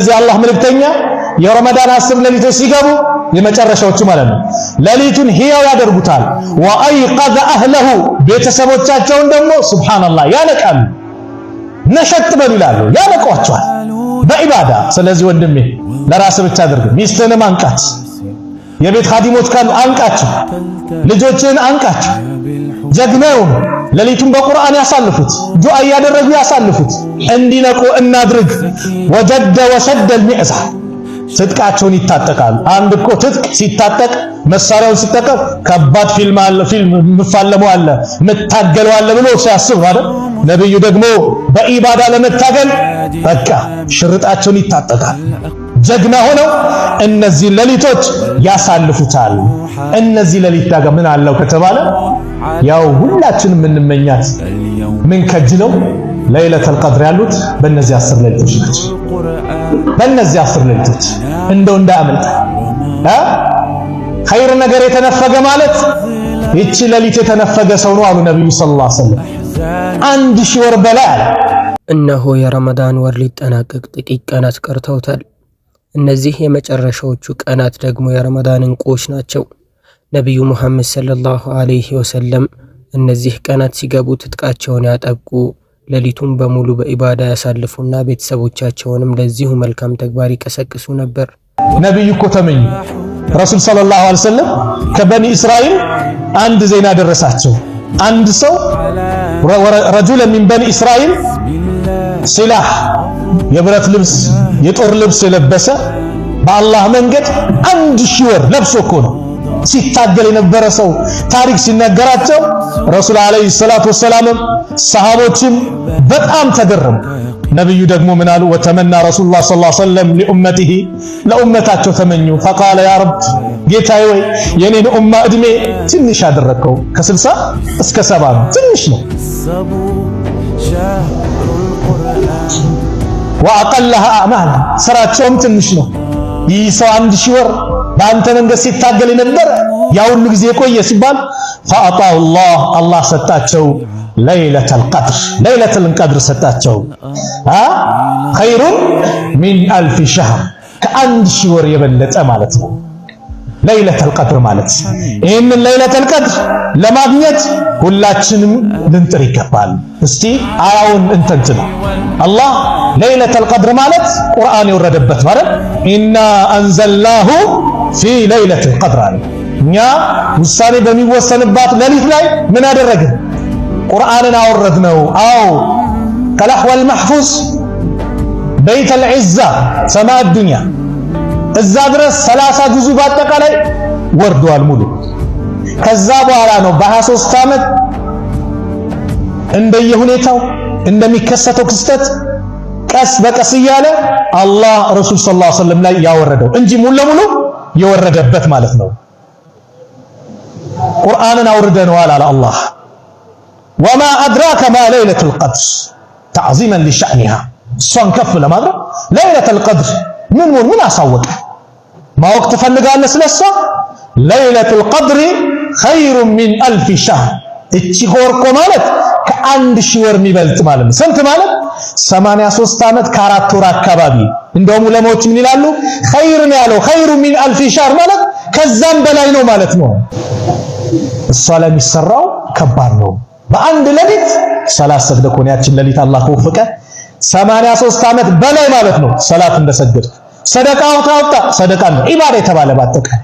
እዚህ አላህ መልእክተኛ የረመዳን 10 ሌሊቶች ሲገቡ የመጨረሻዎቹ ማለት ነው ሌሊቱን ህያው ያደርጉታል። ወአይቀዘ አህለሁ ቤተሰቦቻቸውን ደግሞ ሱብሃንአላህ ያነቃሉ። ነሸጥ በሉ ይላሉ፣ ያነቋቸዋል በኢባዳ። ስለዚህ ወንድሜ ለራስህ ብቻ አድርግ። ሚስትህንም አንቃት፣ የቤት ኻዲሞች ካሉ አንቃቸው፣ ልጆችህን አንቃቸው። ጀግናውን ሌሊቱን በቁርአን ያሳልፉት፣ ዱዓ ያደረጉ ያሳልፉት። እንዲነቁ እናድርግ። ወጀደ ወሰደ المئዛ ትጥቃቸውን ይታጠቃሉ። አንድ እኮ ትጥቅ ሲታጠቅ መሳሪያውን ሲጠቀም ከባድ ፊልም አለ፣ ፊልም ምፋለሙ አለ፣ መታገለው አለ ብሎ ሲያስብ አይደል? ነብዩ ደግሞ በኢባዳ ለመታገል በቃ ሽርጣቸውን ይታጠቃል። ጀግና ሆነው እነዚህ ሌሊቶች ያሳልፉታል። እነዚህ ሌሊት ደግሞ ምን አለው ከተባለ ያው ሁላችንም የምንመኛት ምን ከጅለው ለይለተል ቀድር ያሉት በእነዚህ 10 ሌሊቶች ናቸው። በእነዚህ 10 ሌሊቶች እንደው እንዳያመልጥ ኸይር ነገር የተነፈገ ማለት ይቺ ሌሊት የተነፈገ ሰው ነው አሉ ነብዩ ሰለላሁ ዐለይሂ ወሰለም። 1000 ወር በላይ አለ። እነሆ የረመዳን ወር ሊጠናቀቅ ጥቂት ቀናት ቀርተውታል። እነዚህ የመጨረሻዎቹ ቀናት ደግሞ የረመዳን እንቁዎች ናቸው። ነብዩ መሐመድ ሰለላሁ ዐለይሂ ወሰለም እነዚህ ቀናት ሲገቡ ትጥቃቸውን ያጠብቁ፣ ሌሊቱን በሙሉ በኢባዳ ያሳልፉና ቤተሰቦቻቸውንም ለዚሁ መልካም ተግባር ይቀሰቅሱ ነበር። ነብዩ እኮ ተመኙ። ረሱል ሰለላሁ ዐለይሂ ወሰለም ከበኒ እስራኤል አንድ ዜና ደረሳቸው። አንድ ሰው ረጁለ ሚን በኒ እስራኤል ሲላህ የብረት ልብስ የጦር ልብስ የለበሰ በአላህ መንገድ 1000 ወር ለብሶ እኮ ነው ሲታገል የነበረ ሰው ታሪክ ሲነገራቸው ረሱል አለይሂ ሰላቱ ወሰላም ሰሃቦችም በጣም ተገረሙ። ነብዩ ደግሞ ምን አሉ? ወተመና ረሱላህ ሰለላሁ ዐለይሂ ወሰለም ለኡመቲሂ ለኡመታቸው ተመኙ። ፈቃለ ያ ረብ ጌታዬ ወይ የኔን ኡማ እድሜ ትንሽ አደረከው፣ ከ60 እስከ 70 ነው፣ ትንሽ ነው። ወአቀለሃ አዕማል ስራቸውም ትንሽ ነው። ይህ ሰው 1000 ወር በአንተ መንገድ ሲታገል የነበረ ያ ሁሉ ጊዜ ቆየ ሲባል ፈአጣሁ አላህ ሰጣቸው ለይለተል ቀድር፣ ለይለተል ቀድር ሰጣቸው። ኸይሩን ሚን 1000 ሸህር ከ1000 ወር የበለጠ ማለት ነው ለይለተል ቀድር ማለት። ይህንን ለይለተል ቀድር ለማግኘት ሁላችንም ልንጥር ይገባል። እስቲ አያውን እንተንትን አላህ ለይለተል ቀድር ማለት ቁርአን የወረደበት ማለት ኢና አንዘልናሁ ፊ ለይለተል ቀድር አለ። እኛ ውሳኔ በሚወሰንባት ሌሊት ላይ ምን አደረግን? ቁርአንን አወረድነው። አዎ ከለህወል መሕፉዝ በይተል ዒዛ ሰማዕ ዱንያ እዛ ድረስ 30 ጁዙ በአጠቃላይ ወርዷል ሙሉ። ከዛ በኋላ ነው በ23 ዓመት እንደየሁኔታው እንደሚከሰተው ክስተት ቀስ በቀስ እያለ አላህ ረሱል ሰለላሁ ዐለይሂ ወሰለም ላይ ያወረደው እንጂ ሙሉ ለሙሉ የወረደበት ማለት ነው። ቁርአንን አውርደነዋል አለ አላህ። ወማ አድራከ ማ ለይለቱል ቀድር ተዕዚመን ሊሸእኒሃ እሷን ከፍ ለማድረግ ለይለቱል ቀድር ምን አሳወቀ? ማወቅ ትፈልጋለህ ስለሷ? ለይለቱል ቀድር ኸይሩን ሚን 1000 ሸህር እቺ ወር እኮ ማለት ከ1000 ወር የሚበልጥ ማለት ነው። ስንት ማለት? 83 ዓመት ከ4 ወር አካባቢ። እንደውም ዑለማዎች ምን ይላሉ? ኸይር ነው ያለው ኸይሩ ሚን 1000 ሸህር ማለት ከዛም በላይ ነው ማለት ነው። እሷ ላይ የሚሰራው ከባድ ነው። በአንድ ሌሊት ሰላት ሰግደህ እኮ ነው ያችን ሌሊት አላህ ከወፈቀ 83 ዓመት በላይ ማለት ነው ሰላት እንደሰገድክ። ሰደቃው ታውጣ ሰደቃ ነው ኢባዳ የተባለ ባጠቃላይ።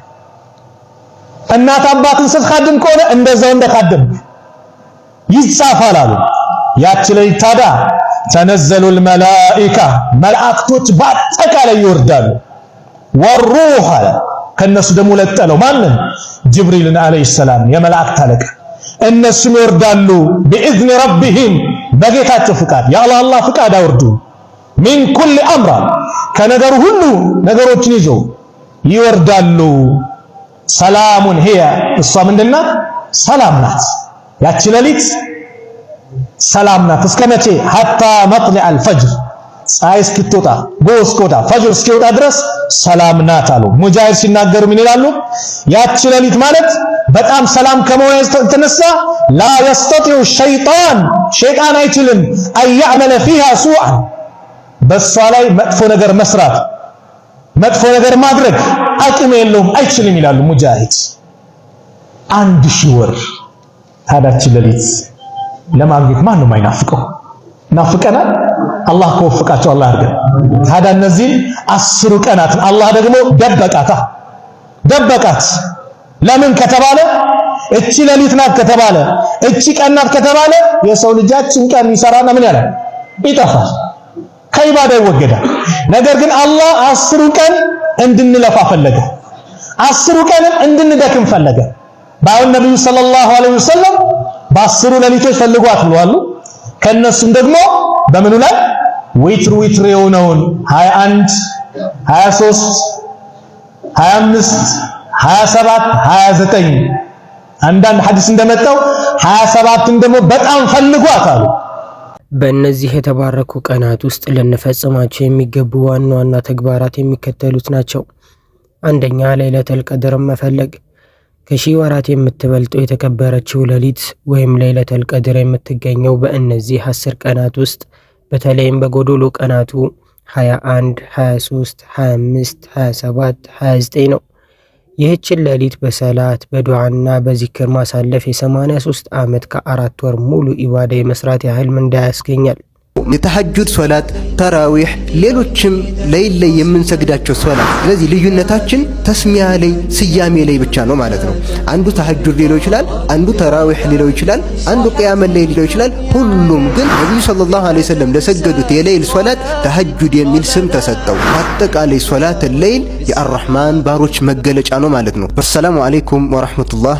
እናት አባትን ስትኻድም ከሆነ እንደዛው እንደካደምክ ይጻፋል አሉ። ያቺ ሌሊት ታዲያ ተነዘሉል መላኢካ መላእክቶች በአጠቃላይ ይወርዳሉ። ወሩህ አለ ከነሱ ደግሞ ለጠለው ማንን? ጅብሪልን አለይሂ ሰላም የመላእክት አለቃ። እነሱም ይወርዳሉ بإذن ربهم በጌታቸው ፍቃድ የአላህ ፍቃድ አወርዱ። ሚን ኩል አምራ ከነገሩ ሁሉ ነገሮችን ይዘው ይወርዳሉ። ሰላሙን ሂያ እሷ ምንድናት? ሰላም ናት። ያቺ ሌሊት ሰላም ናት። እስከ መቼ? ሐታ መጥለዕ አልፈጅር ፀሐይ እስክትወጣ ጎህ እስኪወጣ ፈጅር እስኪወጣ ድረስ ሰላም ናት አሉ። ሙጃሂድ ሲናገሩ ምን ይላሉ? ያቺ ሌሊት ማለት በጣም ሰላም ከመሆኑ የተነሳ ላ የስተጢዑ ሸይጣን አይችልም አያዕመለ ፊሃ ሱአ በሷ ላይ መጥፎ ነገር መስራት መጥፎ ነገር ማድረግ አቅም የለውም አይችልም ይላሉ ሙጃሂድ። 1000 ወር ታዳች ሌሊት ለማግኘት ማንም አይናፍቀው? ናፍቀናል። አላህ ከወፈቃቸው አላህ ያርገን። ታዲያ እነዚህ 10 ቀናት አላህ ደግሞ ደበቃት። ለምን ከተባለ እቺ ሌሊት ናት ከተባለ እቺ ቀን ናት ከተባለ የሰው ልጃችን ቀን ይሰራና ምን ያለ ይጠፋል፣ ከኢባዳ ይወገዳል። ነገር ግን አላህ 10 ቀን እንድንለፋ ፈለገ፣ 10 ቀን እንድንደክም ፈለገ። ባይሆን ነብዩ ሰለላሁ ዐለይሂ ወሰለም በ10 ሌሊቶች ፈልጓት ብለዋል። ከነሱም ደግሞ በምኑ ላይ ዊትር የሆነውን 21 23 25 27 29 አንዳንድ ሐዲስ እንደመጣው 27ን ደግሞ በጣም ፈልጓት አሉ። በእነዚህ የተባረኩ ቀናት ውስጥ ልንፈጽማቸው የሚገቡ ዋና ዋና ተግባራት የሚከተሉት ናቸው። አንደኛ፣ ለይለተል ቀድርን መፈለግ። ከሺህ ወራት የምትበልጠው የተከበረችው ሌሊት ወይም ለይለተል ቀድር የምትገኘው በእነዚህ 10 ቀናት ውስጥ በተለይም በጎዶሎ ቀናቱ 21፣ 23፣ 25፣ 27፣ 29 ነው። ይህችን ሌሊት በሰላት በዱዓና በዚክር ማሳለፍ የ83 ዓመት ከ4 ወር ሙሉ ኢባዳ የመስራት ያህል ምንዳ ያስገኛል። የተሐጁድ ሶላት፣ ተራዊህ፣ ሌሎችም ለይል ላይ የምንሰግዳቸው ሶላት። ስለዚህ ልዩነታችን ተስሚያ ላይ ስያሜ ላይ ብቻ ነው ማለት ነው። አንዱ ተሐጁድ ሊለው ይችላል፣ አንዱ ተራዊህ ሊለው ይችላል፣ አንዱ ቂያመ ለይል ሊለው ይችላል። ሁሉም ግን ነብዩ ሰለላሁ ዐለይሂ ወሰለም ለሰገዱት የለይል ሶላት ተሐጁድ የሚል ስም ተሰጠው። አጠቃላይ ሶላት ለይል የአርራህማን ባሮች መገለጫ ነው ማለት ነው። አሰላሙ አለይኩም ወራህመቱላህ።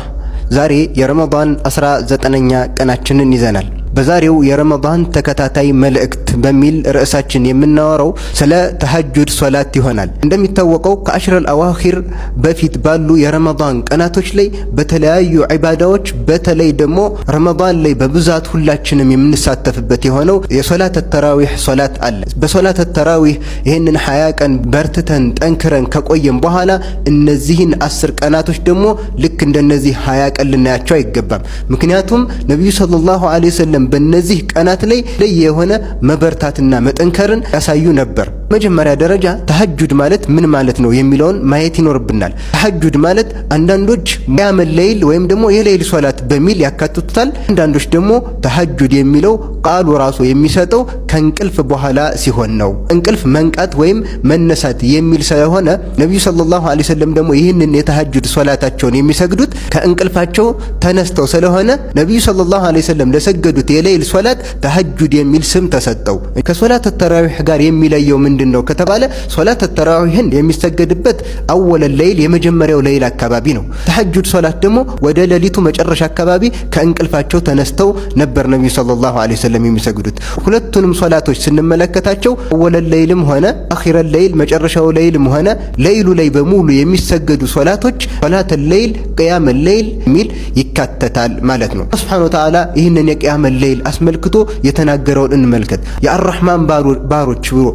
ዛሬ የረመዳን 19ኛ ቀናችንን ይዘናል። በዛሬው የረመዳን ተከታታይ መልእክት በሚል ርዕሳችን የምናወራው ስለ ተሐጁድ ሶላት ይሆናል። እንደሚታወቀው ከአሽረል አዋኺር በፊት ባሉ የረመዳን ቀናቶች ላይ በተለያዩ ዒባዳዎች በተለይ ደግሞ ረመዳን ላይ በብዛት ሁላችንም የምንሳተፍበት የሆነው የሶላት ተራዊህ ሶላት አለ። በሶላት ተራዊህ ይህንን 20 ቀን በርትተን ጠንክረን ከቆየን በኋላ እነዚህን 10 ቀናቶች ደግሞ ልክ እንደነዚህ 20 ቀን ልናያቸው አይገባም። ምክንያቱም ነብዩ ሰለላሁ ዐለይሂ ወሰለም በእነዚህ ቀናት ላይ የሆነ መበርታትና መጠንከርን ያሳዩ ነበር። መጀመሪያ ደረጃ ተሐጁድ ማለት ምን ማለት ነው የሚለውን ማየት ይኖርብናል። ተሐጁድ ማለት አንዳንዶች ቂያመ ለይል ወይም ደግሞ የሌይል ሶላት በሚል ያካትቱታል። አንዳንዶች ደግሞ ተሐጁድ የሚለው ቃሉ ራሱ የሚሰጠው ከእንቅልፍ በኋላ ሲሆን ነው። እንቅልፍ መንቃት ወይም መነሳት የሚል ስለሆነ ነብዩ ሰለላሁ ዐለይሂ ወሰለም ደግሞ ይህንን የተሐጁድ ሶላታቸውን የሚሰግዱት ከእንቅልፋቸው ተነስተው ስለሆነ ነብዩ ሰለላሁ ዐለይሂ ወሰለም ለሰገዱት የሌይል ሶላት ተሐጁድ የሚል ስም ተሰጠው። ከሶላት ተራዊህ ጋር የሚለየው ምንድነው ከተባለ ሶላት ተራዊህን የሚሰገድበት አወለ ለይል የመጀመሪያው ለይል አካባቢ ነው። ተሐጁድ ሶላት ደግሞ ወደ ሌሊቱ መጨረሻ አካባቢ ከእንቅልፋቸው ተነስተው ነበር ነብዩ ሰለላሁ ዐለይሂ ወሰለም የሚሰግዱት። ሁለቱንም ሶላቶች ስንመለከታቸው አወለ ለይልም ሆነ አኺረ ለይል መጨረሻው ለይልም ሆነ ለይሉ ላይ በሙሉ የሚሰገዱ ሶላቶች ሶላት ለይል ቂያመ ለይል ሚል ይካተታል ማለት ነው። ሱብሃነሁ ወተዓላ ይህንን የቂያመ ለይል አስመልክቶ የተናገረውን እንመልከት። የአርራህማን ባሮች ብሎ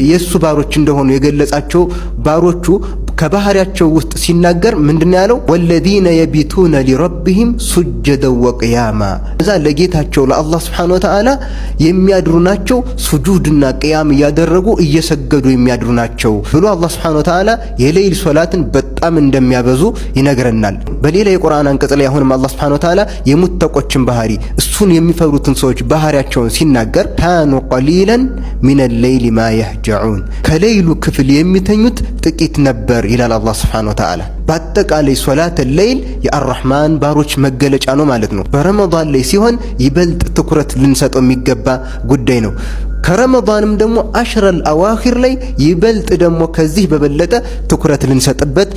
የሱ ባሮች እንደሆኑ የገለጻቸው ባሮቹ ከባህሪያቸው ውስጥ ሲናገር ምንድነው ያለው? ወለዚነ የቢቱነ ሊረብሂም ሱጀደን ወቂያማ። እዛ ለጌታቸው ለአላህ ሱብሓነሁ ወተዓላ የሚያድሩ ናቸው፣ ሱጁድና ቂያም እያደረጉ እየሰገዱ የሚያድሩ ናቸው ብሎ አላህ ሱብሓነሁ ወተዓላ የሌይል ሶላትን በጣም እንደሚያበዙ ይነግረናል። በሌላ የቁርአን አንቀጽ ላይ አሁንም አላህ ሱብሓነሁ ወተዓላ የሙተቆችን ባህሪ እሱን የሚፈሩትን ሰዎች ባህሪያቸውን ሲናገር ካኑ ቀሊለን ሚነል ለይሊ ማ የህጀዑን፣ ከሌይሉ ክፍል የሚተኙት ጥቂት ነበር ይላል አላህ ሱብሓነሁ ወተዓላ። በአጠቃላይ ሶላት ለይል የአርራህማን ባሮች መገለጫ ነው ማለት ነው። በረመዳን ላይ ሲሆን ይበልጥ ትኩረት ልንሰጠው የሚገባ ጉዳይ ነው። ከረመዳንም ደግሞ አሽረል አዋኺር ላይ ይበልጥ ደግሞ ከዚህ በበለጠ ትኩረት ልንሰጥበት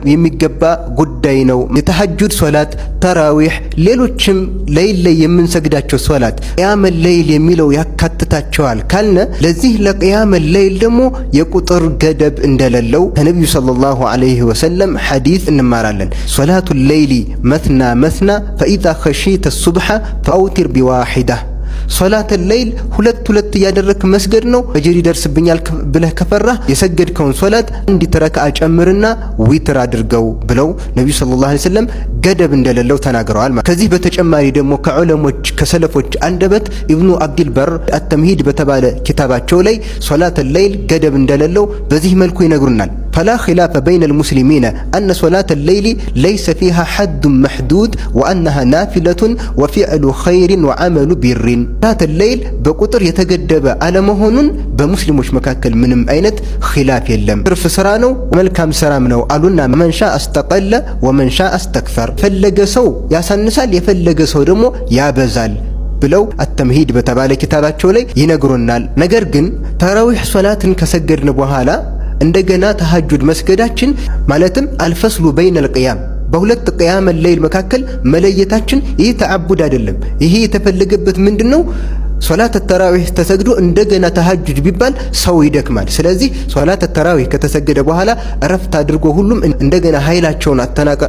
የሚገባ ጉዳይ ነው። የተሐጁድ ሶላት፣ ተራዊህ፣ ሌሎችም ለይል ላይ የምንሰግዳቸው ሶላት ቂያመ ለይል የሚለው ያካትታቸዋል ካልነ ለዚህ ለቂያመ ለይል ደግሞ የቁጥር ገደብ እንደሌለው ከነብዩ ሰለላሁ ዐለይሂ ወሰለም ሐዲስ እንማራለን። ሶላቱ ለይሊ መስና መስና ፈኢዛ ኸሺተ ሱብሐ ፈአውቲር ቢዋሂዳ። ሶላት ለይል ሁለት እያደረክ መስገድ ነው። ፈጅር ይደርስብኛል ብለህ ከፈራህ የሰገድከውን ሶላት አንዲት ረክዓ ጨምርና ዊትር አድርገው ብለው ነብዩ ሰለላሁ ዐለይሂ ወሰለም ገደብ እንደሌለው ተናግረዋል። ከዚህ በተጨማሪ ደግሞ ከዑለሞች ከሰለፎች አንደበት ኢብኑ አብዱል በር አተምሂድ በተባለ ኪታባቸው ላይ ሶላት الليل ገደብ እንደሌለው በዚህ መልኩ ይነግሩናል። فلا خلاف بين المسلمين أن صلاة الليل ليس فيها حد محدود وأنها نافلة وفعل خير وعمل بر صلاة الليل بقطر يتجدب على مهون بمسلموش مكاكل منم أينت خلاف يلم ترف سرانو ملكام سرامنو قالونا من شاء استقل ومن شاء استكثر فلق سو يا سنسال يفلق سو دمو يا بزال ብለው አተምሂድ በተባለ ኪታባቸው ላይ ይነግሩናል። ነገር ግን ተራዊህ ሶላትን ከሰገድን በኋላ እንደገና ተሐጁድ መስገዳችን ማለትም አልፈስሉ በይነል ቂያም በሁለት ቂያም الليل መካከል መለየታችን ይህ ተዓቡድ አይደለም። ይሄ የተፈለገበት ምንድነው? ሶላት ተራዊህ ተሰግዶ እንደገና ተሐጁድ ቢባል ሰው ይደክማል። ስለዚህ ሶላት ተራዊህ ከተሰገደ በኋላ እረፍት አድርጎ ሁሉም እንደገና ኃይላቸውን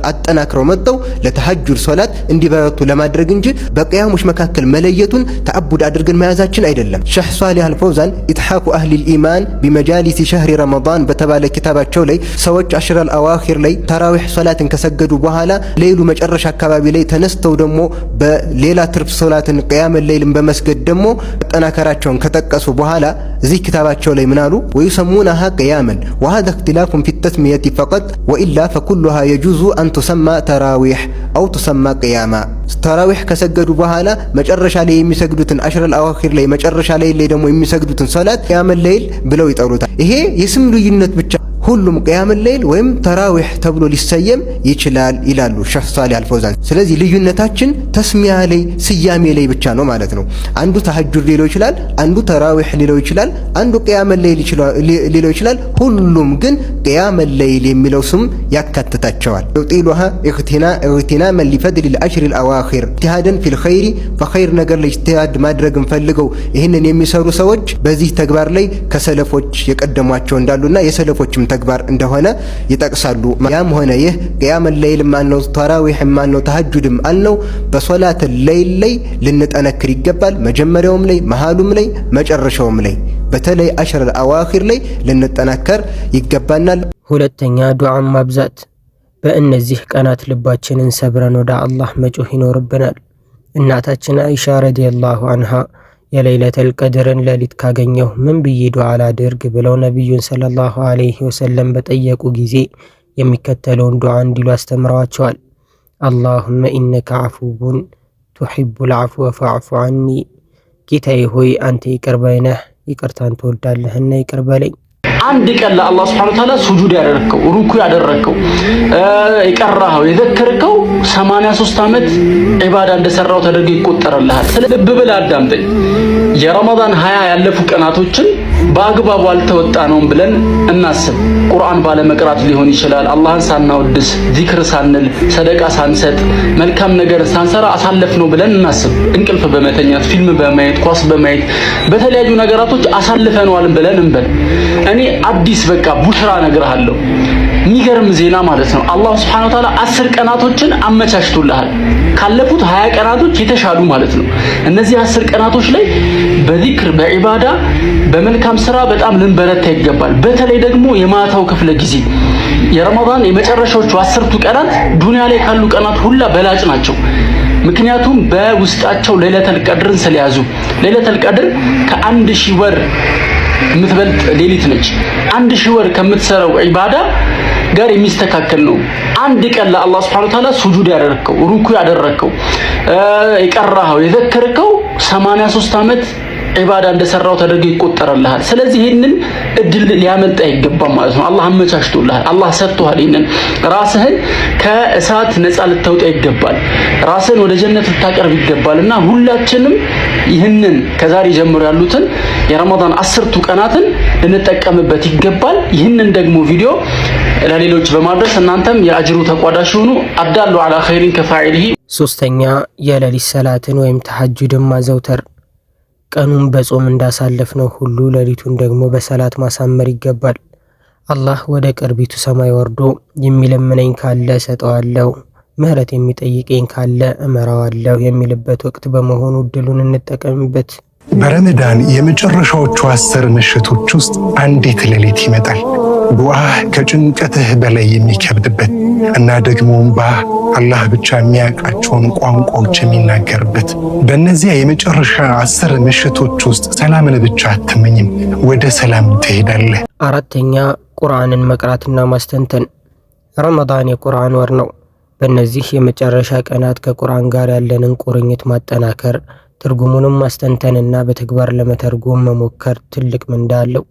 አጠናክረው መጥተው ለተሐጁድ ሶላት እንዲበረቱ ለማድረግ እንጂ በቂያሞች መካከል መለየቱን ተዓቡድ አድርገን መያዛችን አይደለም። ሸህ ሷሊህ አልፈውዛን ኢትሐፉ አህሊ الإيمان بمجالس شهر رمضان በተባለ ኪታባቸው ላይ ሰዎች አሽረል አዋኺር ላይ ተራዊህ ሶላትን ከሰገዱ በኋላ ሌሉ መጨረሻ አካባቢ ላይ ተነስተው ደግሞ በሌላ ትርፍ ሶላትን ቂያም الليልን በመስገድ ደግሞ ተጠናከራቸውን ከጠቀሱ በኋላ እዚህ ኪታባቸው ላይ ምናሉ ويسمونها قياما وهذا اختلاف في التسمية فقط وإلا فكلها يجوز أن تسمى تراويح أو تسمى قياما ተራዊህ ከሰገዱ በኋላ መጨረሻ ላይ የሚሰግዱትን አሽረል አዋኺር ላይ መጨረሻ ላይ ደግሞ የሚሰግዱትን ሶላት ቂያም الليል ብለው ይጠሩታል። ይሄ የስም ልዩነት ብቻ ሁሉም ቂያም الليል ወይም ተራዊህ ተብሎ ሊሰየም ይችላል ይላሉ ሸህ ሷሊህ አልፈውዛን። ስለዚህ ልዩነታችን ተስሚያ ላይ ስያሜ ላይ ብቻ ነው ማለት ነው። አንዱ ተሐጁድ ሊለው ይችላል፣ አንዱ ተራዊህ ሊለው ይችላል፣ አንዱ ቂያም الليል ሊለው ይችላል። ሁሉም ግን ቂያም الليል የሚለው ስም ያካትታቸዋል። يطيلها اغتناما لفضل الأشهر الأواخر اجتهادا في الخير በኸይር ነገር ላይ ኢጅቲሃድ ማድረግን ፈልገው ይህንን የሚሰሩ ሰዎች በዚህ ተግባር ላይ ከሰለፎች የቀደሟቸው እንዳሉና የሰለፎችም ተግባር እንደሆነ ይጠቅሳሉ። ያም ሆነ ይህ ቂያም الليል ማነው ተራዊህ ማነው ተሐጁድም አልነው በሶላት الليል ላይ ልንጠነክር ይገባል። መጀመሪያውም ላይ መሃሉም ላይ መጨረሻውም ላይ በተለይ አሽረል አዋኺር ላይ ልንጠነከር ይገባናል። ሁለተኛ ዱዓን ማብዛት። በእነዚህ ቀናት ልባችንን ሰብረን ወደ አላህ መጮህ ይኖርብናል። እናታችን አይሻ ረዲየላሁ ዐንሃ የለይለተል ቀድርን ሌሊት ካገኘሁ ምን ብዬ ዱዓ ላድርግ ብለው ነቢዩን ሰለላሁ ዐለይሂ ወሰለም በጠየቁ ጊዜ የሚከተለውን ዱዓ እንዲሉ አስተምረዋቸዋል። አላሁመ ኢነከ ዐፉውን ቱሒቡል ዐፍወ ፈዕፉ ዐኒ፣ ጌታዬ ሆይ አንተ ይቅር ባይ ነህ ይቅርታን ትወዳለህና ይቅር በለኝ። አንድ ቀን ለአላህ ሱብሓነሁ ወተዓላ ሱጁድ ያደረከው ሩኩ ያደረከው የቀራኸው የዘከርከው 83 ዓመት ዒባዳ እንደሰራው ተደርጎ ይቆጠርልሃል። ልብ ብለህ አዳምጠኝ። የረመዳን 20 ያለፉ ቀናቶችን በአግባቡ አልተወጣነውም ብለን እናስብ። ቁርአን ባለመቅራት ሊሆን ይችላል። አላህን ሳናወድስ፣ ዚክር ሳንል፣ ሰደቃ ሳንሰጥ፣ መልካም ነገር ሳንሰራ አሳለፍነው ብለን እናስብ። እንቅልፍ በመተኛት ፊልም በማየት ኳስ በማየት በተለያዩ ነገራቶች አሳልፈነዋል ብለን እንበል። እኔ አዲስ በቃ ቡሽራ እነግርሃለሁ፣ የሚገርም ዜና ማለት ነው። አላህ ሱብሓነሁ ወተዓላ 10 ቀናቶችን አመቻችቶልሃል። ካለፉት 20 ቀናቶች የተሻሉ ማለት ነው። እነዚህ 10 ቀናቶች ላይ በዚክር በዒባዳ በመልካም ስራ በጣም ልንበረታ ይገባል። በተለይ ደግሞ የማታው ክፍለ ጊዜ የረመዳን የመጨረሻዎቹ 10ቱ ቀናት ዱንያ ላይ ካሉ ቀናት ሁላ በላጭ ናቸው። ምክንያቱም በውስጣቸው ለይለተል ቀድርን ስለያዙ። ለይለተል ቀድር ከ1000 ወር የምትበልጥ ሌሊት ነች። 1000 ወር ከምትሰራው ዒባዳ ጋር የሚስተካከል ነው። አንድ ቀን ለአላህ ሱብሓነሁ ወተዓላ ሱጁድ ያደረከው ሩኩ ያደረከው የቀራኸው የዘከርከው 83 ዓመት ዒባዳ እንደሰራው ተደርጎ ይቆጠርልሃል። ስለዚህ ይህንን እድል ሊያመልጥ አይገባም ማለት ነው። አላህ አመቻችቶልሃል፣ አላህ ሰጥቶሃል። ይህንን ራስህን ከእሳት ነፃ ልታወጣ ይገባል፣ ራስህን ወደ ጀነት ልታቀርብ ይገባልና ሁላችንም ይህንን ከዛሬ ጀምሮ ያሉትን የረመዳን 10ቱ ቀናትን ልንጠቀምበት ይገባል። ይህንን ደግሞ ቪዲዮ ለሌሎች በማድረስ እናንተም የአጅሩ ተቋዳሽ ሁኑ። አዳሉ ዐላ ኸይሪን ከፋዒሊሂ። ሶስተኛ የሌሊት ሰላትን ወይም ተሐጁድን ማዘውተር። ቀኑን በጾም እንዳሳለፍነው ሁሉ ሌሊቱን ደግሞ በሰላት ማሳመር ይገባል። አላህ ወደ ቅርቢቱ ሰማይ ወርዶ የሚለምነኝ ካለ እሰጠዋለሁ፣ ምህረት የሚጠይቀኝ ካለ እመራዋለሁ የሚልበት ወቅት በመሆኑ እድሉን እንጠቀምበት። በረመዳን የመጨረሻዎቹ 10 ምሽቶች ውስጥ አንዲት ሌሊት ይመጣል። ዱዓ ከጭንቀትህ በላይ የሚከብድበት እና ደግሞ እንባ አላህ ብቻ የሚያውቃቸውን ቋንቋዎች የሚናገርበት በእነዚያ የመጨረሻ 10 ምሽቶች ውስጥ ሰላምን ብቻ አትመኝም፣ ወደ ሰላም ትሄዳለህ። አራተኛ ቁርአንን መቅራትና ማስተንተን። ረመዳን የቁርአን ወር ነው። በእነዚህ የመጨረሻ ቀናት ከቁርአን ጋር ያለንን ቁርኝት ማጠናከር፣ ትርጉሙንም ማስተንተንና በተግባር ለመተርጎም መሞከር ትልቅ ምንዳ አለው።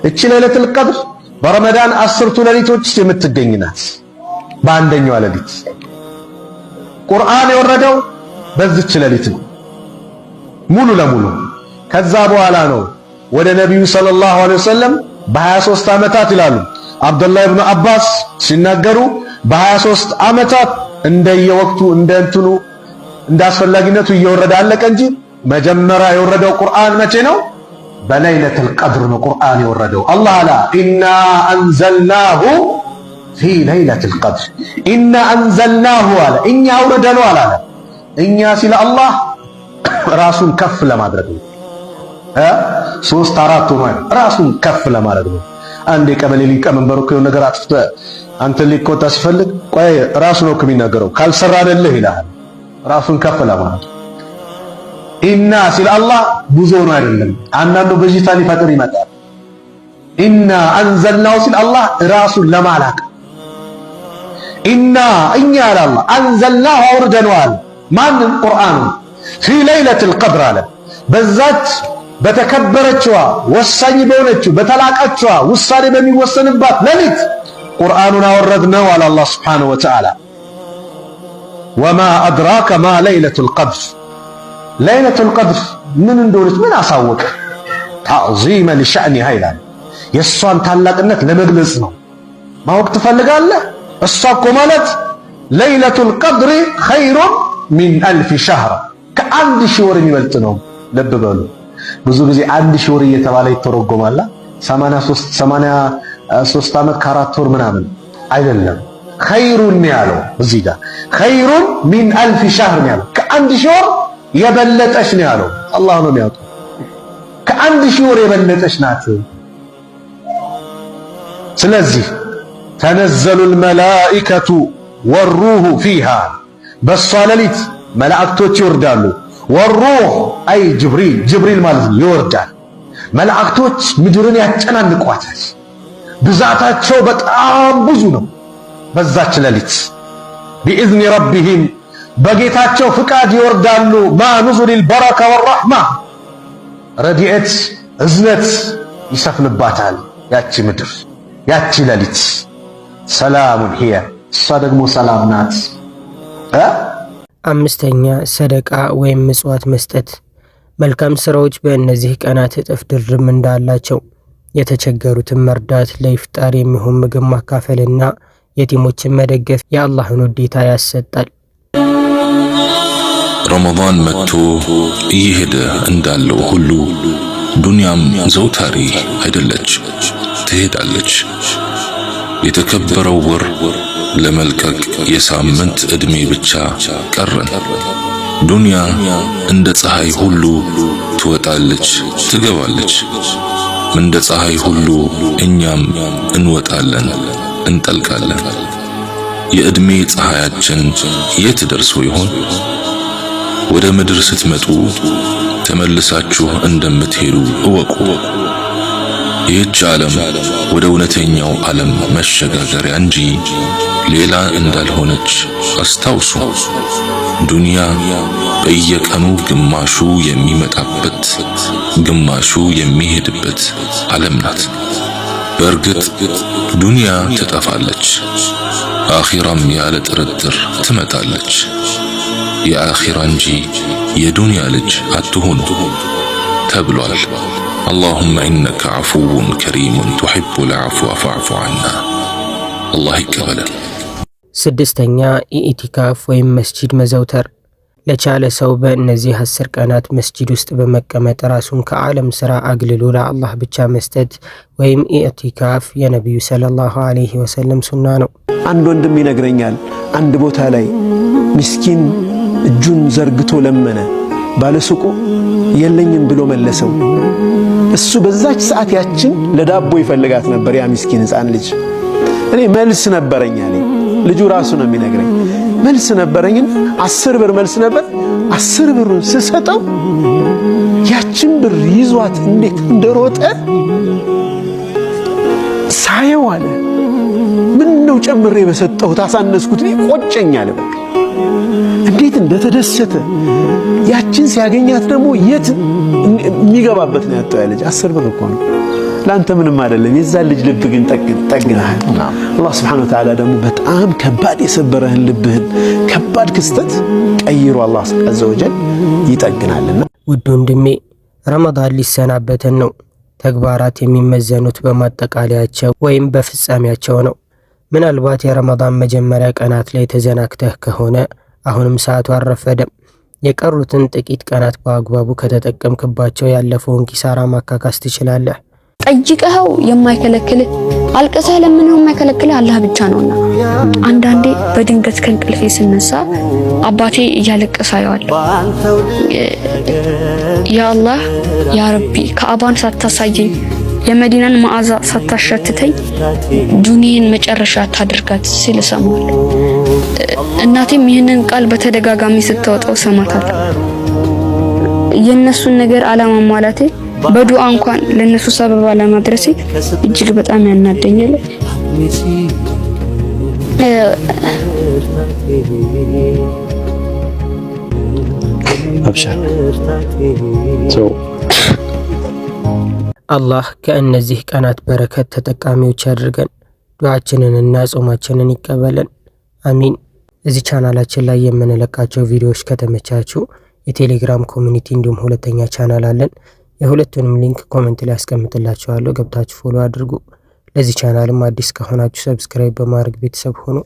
እቺ ለይለቱል ቀድር በረመዳን 10ቱ ሌሊቶች የምትገኝ ናት። በአንደኛው ሌሊት ቁርአን የወረደው በዚች ሌሊት ነው ሙሉ ለሙሉ። ከዛ በኋላ ነው ወደ ነብዩ ሰለላሁ ዐለይሂ ወሰለም በ23 ዓመታት ይላሉ አብዱላህ ኢብኑ አባስ ሲናገሩ በ23 ዓመታት እንደየወቅቱ እንደንትኑ እንዳስፈላጊነቱ እየወረደ አለቀ እንጂ መጀመሪያ የወረደው ቁርአን መቼ ነው? በለይለቱል ቀድር ነው ቁርአን የወረደው። አላህ አላ ኢና አንዘልናሁ ፊ ለይለቱል ቀድር ኢና አንዘልናሁ አለ እኛ አውርደነው አላለ። እኛ ሲል አላህ ራሱን ከፍ ለማድረግ ነው። 3 4 ሆኖ ራሱን ከፍ ለማድረግ ነው። አንድ የቀበሌ ሊቀመንበር እኮ ነገር አጥፍቶ አንተ ሊቆጣ ሲፈልግ ቆይ ራሱ ነው የሚናገረው ካልሰራደልህ ይላል። ራሱን ከፍ ለማድረግ ኢና ሲል አላህ ብዙ ነው አይደለም። አንዳንዱ በጂታ ሊፈጥር ይመጣል። ኢና አንዘልናሁ ሲል አላህ ራሱን ለማላቅ ኢና እኛ አላህ አንዘልናሁ አውርደነዋል ማንን ቁርአኑ ፊ ለይለቱል ቀድር አለ በዛች በተከበረችዋ ወሳኝ በሆነችው በተላቀችዋ ውሳኔ በሚወሰንባት ሌሊት ቁርአኑን አወረድነው አለ አላህ ሱብሓነሁ ወተዓላ። ወማ አድራከ ማ ለይለቱል ቀድር ለይለቱል ቀድር ምን እንደሆነች ምን አሳወቀ? ተዕዚመ ሊሸእኒሃ ይላል። የእሷን ታላቅነት ለመግለጽ ነው። ማወቅ ትፈልጋለህ? እሷ እኮ ማለት ለይለቱል ቀድር ኸይሩን ሚን አልፍ ሸህር ከአንድ ሺህ ወር የሚበልጥ ነው። ልብ በሉ። ብዙ ጊዜ 1000 ወር እየተባለ ይተረጎማል። 83 ዓመት ከ4 ወር ምናምን አይደለም። ኸይሩን ያለው እዚህ ጋር ኸይሩን ሚን አልፍ ሸህር ያለው ከ1000 ወር የበለጠች ነው ያለው። አላህ ነው የሚያውቀው። ከ1000 ወር የበለጠች ናት። ስለዚህ ተነዘሉል መላኢከቱ ወሩሁ ፊሃ በሷ ሌሊት መላእክቶች ይወርዳሉ። ወሩህ አይ ጅብሪል ማለት ነው ይወርዳል። መላእክቶች ምድርን ያጨናንቋታል። ብዛታቸው በጣም ብዙ ነው። በዛች ሌሊት ቢኢዝኒ ረቢሂም በጌታቸው ፍቃድ ይወርዳሉ። ማ ኑዙሊል በረካ ወረሕማ ረድኤት እዝነት ይሰፍንባታል ያቺ ምድር ያቺ ሌሊት። ሰላሙን ሂየ እሷ ደግሞ ሰላም ናት። አምስተኛ ሰደቃ ወይም ምጽዋት መስጠት። መልካም ስራዎች በእነዚህ ቀናት እጥፍ ድርብ እንዳላቸው የተቸገሩትን መርዳት፣ ለኢፍጣር የሚሆን ምግብ ማካፈልና የቲሞችን መደገፍ የአላህን ውዴታ ያሰጣል። ረመዳን መጥቶ እየሄደ እንዳለው ሁሉ ዱንያም ዘውታሪ አይደለች፣ ትሄዳለች። የተከበረው ወር ለመልቀቅ የሳምንት ዕድሜ ብቻ ቀረን። ዱንያ እንደ ፀሐይ ሁሉ ትወጣለች ትገባለች። እንደ ፀሐይ ሁሉ እኛም እንወጣለን እንጠልቃለን። የዕድሜ ፀሐያችን የት ደርሶ ይሆን? ወደ ምድር ስትመጡ ተመልሳችሁ እንደምትሄዱ እወቁ። ይህች ዓለም ወደ እውነተኛው ዓለም መሸጋገሪያ እንጂ ሌላ እንዳልሆነች አስታውሱ። ዱንያ በየቀኑ ግማሹ የሚመጣበት ግማሹ የሚሄድበት ዓለም ናት። በእርግጥ ዱንያ ትጠፋለች፣ አኺራም ያለ ጥርጥር ትመጣለች። የአኺራ እንጂ የዱንያ ልጅ አትሁኑ ተብሏል። اللهم إنك عفو كريم تحب العفو فاعف عنا الله ይቀበላል። ስድስተኛ ኢዕቲካፍ ወይም መስጂድ መዘውተር። ለቻለ ሰው በእነዚህ 10 ቀናት መስጂድ ውስጥ በመቀመጥ ራሱን ከዓለም ስራ አግልሎ ለአላህ ብቻ መስጠት ወይም ኢዕቲካፍ የነቢዩ ሰለላሁ ዐለይሂ ወሰለም ሱና ነው። አንድ ወንድም ይነግረኛል፣ አንድ ቦታ ላይ ምስኪን እጁን ዘርግቶ ለመነ። ባለሱቁ የለኝም ብሎ መለሰው። እሱ በዛች ሰዓት ያችን ለዳቦ ይፈልጋት ነበር ያ ምስኪን ሕፃን ልጅ። እኔ መልስ ነበረኝ አለኝ። ልጁ ራሱ ነው የሚነግረኝ። መልስ ነበረኝ 10 ብር መልስ ነበር። 10 ብሩን ስሰጠው ያችን ብር ይዟት እንዴት እንደሮጠ ሳየው አለ ምን ነው ጨምሬ በሰጠሁት አሳነስኩት ቆጨኛል። በቃ እንዴት እንደተደሰተ ያችን ሲያገኛት ደግሞ የት የሚገባበት ነው ያጣው። ያ ልጅ 10 ብር እኮ ነው ላንተ ምንም አይደለም። የዛን ልጅ ልብ ግን ጠግናል። አላህ Subhanahu Wa Ta'ala ደግሞ በጣም ከባድ የሰበረህን ልብህን ከባድ ክስተት ቀይሮ አላህ Azza wa Jalla ይጠግናልና። ውድ ወንድሜ ረመዳን ሊሰናበተን ነው። ተግባራት የሚመዘኑት በማጠቃለያቸው ወይም በፍጻሜያቸው ነው። ምናልባት የረመዳን መጀመሪያ ቀናት ላይ ተዘናክተህ ከሆነ አሁንም ሰዓቱ አልረፈደም። የቀሩትን ጥቂት ቀናት በአግባቡ ከተጠቀምክባቸው ያለፈውን ኪሳራ ማካካስ ትችላለህ። ጠይቀኸው የማይከለክልህ አልቀሰህ ለምነው የማይከለክልህ አላህ ብቻ ነውና አንዳንዴ በድንገት ከእንቅልፌ ስነሳ አባቴ እያለቀሰ አየዋለሁ። ያ አላህ ያ ረቢ ከአባን ሳታሳየኝ የመዲናን መዓዛ ሳታሸትተኝ ዱንያን መጨረሻ ታድርጋት ሲል ሰማለሁ። እናቴም ይህንን ቃል በተደጋጋሚ ስትወጣው ሰማታለሁ። የነሱን ነገር አለማሟላቴ በዱዓ እንኳን ለነሱ ሰበብ አለማድረሴ እጅግ በጣም ያናደኛል። አላህ ከእነዚህ ቀናት በረከት ተጠቃሚዎች ያድርገን። ዱዓችንንና ጾማችንን ይቀበለን። አሚን። እዚህ ቻናላችን ላይ የምንለቃቸው ቪዲዮዎች ከተመቻችሁ የቴሌግራም ኮሚኒቲ እንዲሁም ሁለተኛ ቻናል አለን። የሁለቱንም ሊንክ ኮሜንት ላይ አስቀምጥላችኋለሁ። ገብታችሁ ፎሎ አድርጉ። ለዚህ ቻናልም አዲስ ከሆናችሁ ሰብስክራይብ በማድረግ ቤተሰብ ሆኑ።